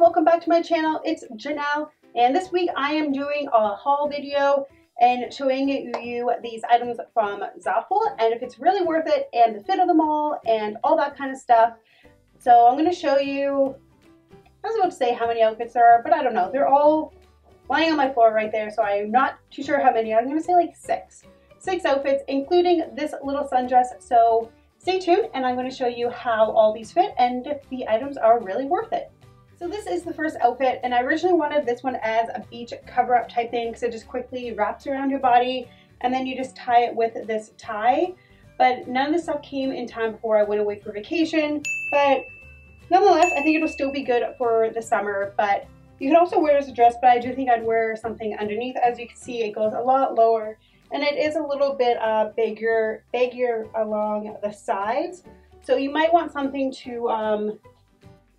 welcome back to my channel. It's Janelle, and this week I am doing a haul video and showing you these items from Zaful and if it's really worth it and the fit of them all and all that kind of stuff. So I'm going to show you, I was about to say how many outfits there are, but I don't know. They're all lying on my floor right there, so I'm not too sure how many. I'm going to say like six outfits, including this little sundress. So stay tuned and I'm going to show you how all these fit and if the items are really worth it. So this is the first outfit, and I originally wanted this one as a beach cover-up type thing because it just quickly wraps around your body and then you just tie it with this tie. But none of this stuff came in time before I went away for vacation, but nonetheless I think it'll still be good for the summer. But you could also wear it as a dress, but I do think I'd wear something underneath. As you can see, it goes a lot lower and it is a little bit bigger along the sides. So you might want something to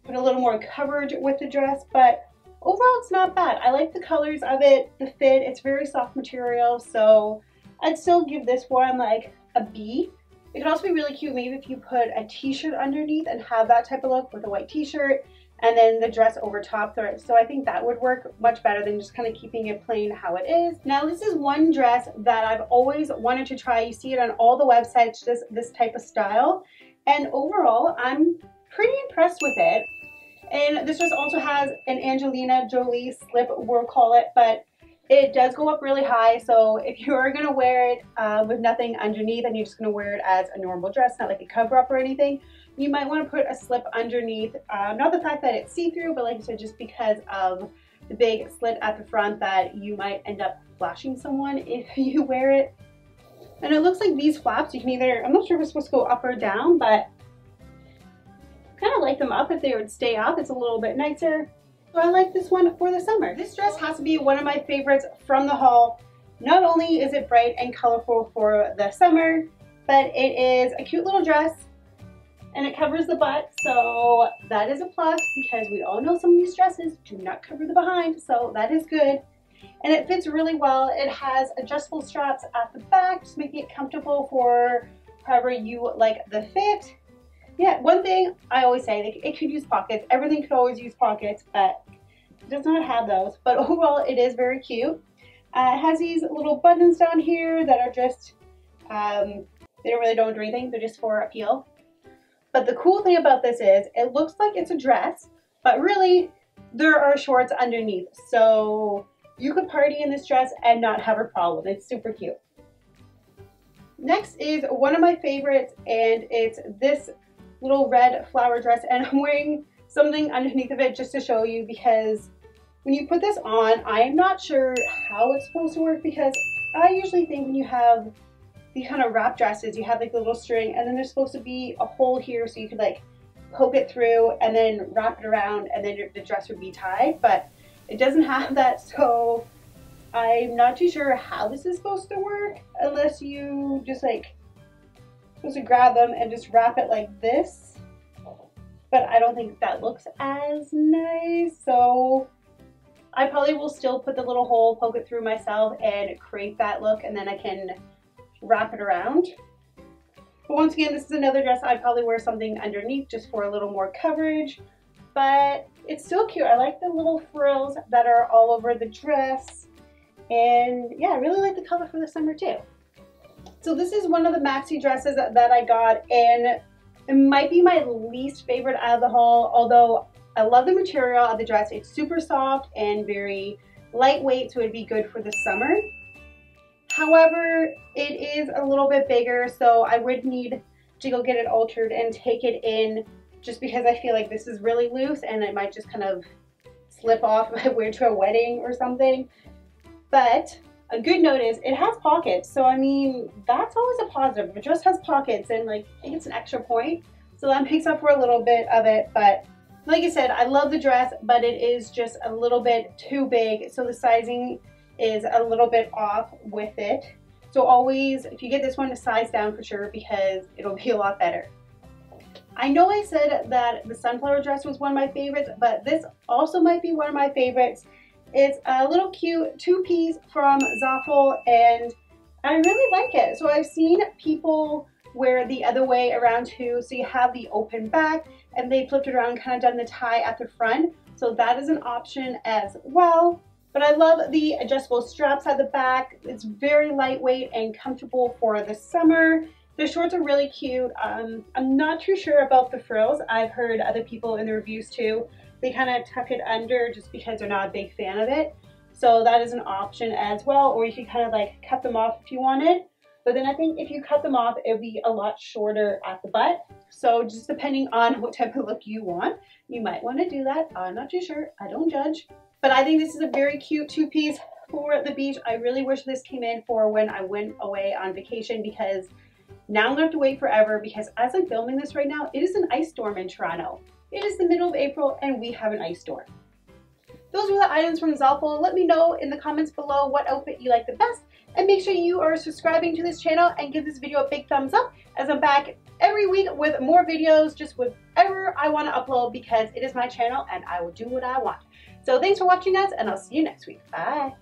put a little more coverage with the dress, but overall it's not bad. I like the colors of it, the fit, it's very soft material, so I'd still give this one like a B. It could also be really cute maybe if you put a t-shirt underneath and have that type of look with a white t-shirt and then the dress over top. So I think that would work much better than just kind of keeping it plain how it is. Now this is one dress that I've always wanted to try. You see it on all the websites, just this type of style, and overall I'm pretty impressed with it. And this dress also has an Angelina Jolie slip, we'll call it, but it does go up really high. So if you're gonna wear it with nothing underneath and you're just gonna wear it as a normal dress, not like a cover up or anything, you might want to put a slip underneath. Not the fact that it's see-through, but like I said, just because of the big slit at the front that you might end up flashing someone if you wear it. And it looks like these flaps, you can either, I'm not sure if it's supposed to go up or down, but kind of like them up. If they would stay up, it's a little bit nicer. So I like this one for the summer. This dress has to be one of my favorites from the haul. Not only is it bright and colorful for the summer, but it is a cute little dress and it covers the butt, so that is a plus because we all know some of these dresses do not cover the behind, so that is good. And it fits really well. It has adjustable straps at the back, just making it comfortable for however you like the fit. Yeah, one thing I always say, like, it could use pockets. Everything could always use pockets, but it does not have those. But overall, it is very cute. It has these little buttons down here that are just, they don't do anything. They're just for appeal. But the cool thing about this is it looks like it's a dress, but really there are shorts underneath. So you could party in this dress and not have a problem. It's super cute. Next is one of my favorites, and it's this little red flower dress, and I'm wearing something underneath of it just to show you because when you put this on, I am not sure how it's supposed to work because I usually think when you have these kind of wrap dresses, you have like the little string and then there's supposed to be a hole here so you could like poke it through and then wrap it around and then the dress would be tied, but it doesn't have that, so I'm not too sure how this is supposed to work unless you just like supposed to grab them and just wrap it like this, but I don't think that looks as nice, so I probably will still put the little hole, poke it through myself and create that look, and then I can wrap it around. But once again, this is another dress I'd probably wear something underneath just for a little more coverage, but it's still cute. I like the little frills that are all over the dress, and yeah, I really like the color for the summer too. So this is one of the maxi dresses that I got, and it might be my least favorite out of the haul, although I love the material of the dress. It's super soft and very lightweight, so it'd be good for the summer. However, it is a little bit bigger, so I would need to go get it altered and take it in just because I feel like this is really loose and it might just kind of slip off if I wear it to a wedding or something. But a good note is it has pockets, so I mean, that's always a positive. If it just has pockets, and like, I think it's an extra point, so that makes up for a little bit of it. But like I said, I love the dress, but it is just a little bit too big, so the sizing is a little bit off with it. So always, if you get this one, to size down for sure because it'll be a lot better. I know I said that the sunflower dress was one of my favorites, but this also might be one of my favorites. It's a little cute two-piece from Zaful, and I really like it. So I've seen people wear the other way around too. So you have the open back and they flipped it around and kind of done the tie at the front, So that is an option as well. But I love the adjustable straps at the back. It's very lightweight and comfortable for the summer. The shorts are really cute. I'm not too sure about the frills. I've heard other people in the reviews too, they kind of tuck it under just because they're not a big fan of it. So that is an option as well, or you can kind of like cut them off if you wanted. But then I think if you cut them off, it would be a lot shorter at the butt. So just depending on what type of look you want, you might want to do that. I'm not too sure. I don't judge. But I think this is a very cute two-piece for the beach. I really wish this came in for when I went away on vacation, because now I'm going to have to wait forever, because as I'm filming this right now, it is an ice storm in Toronto. It is the middle of April and we have an ice storm. Those were the items from Zaful. Let me know in the comments below what outfit you like the best. And make sure you are subscribing to this channel and give this video a big thumbs up, as I'm back every week with more videos, just whatever I want to upload, because it is my channel and I will do what I want. So thanks for watching, guys, and I'll see you next week. Bye.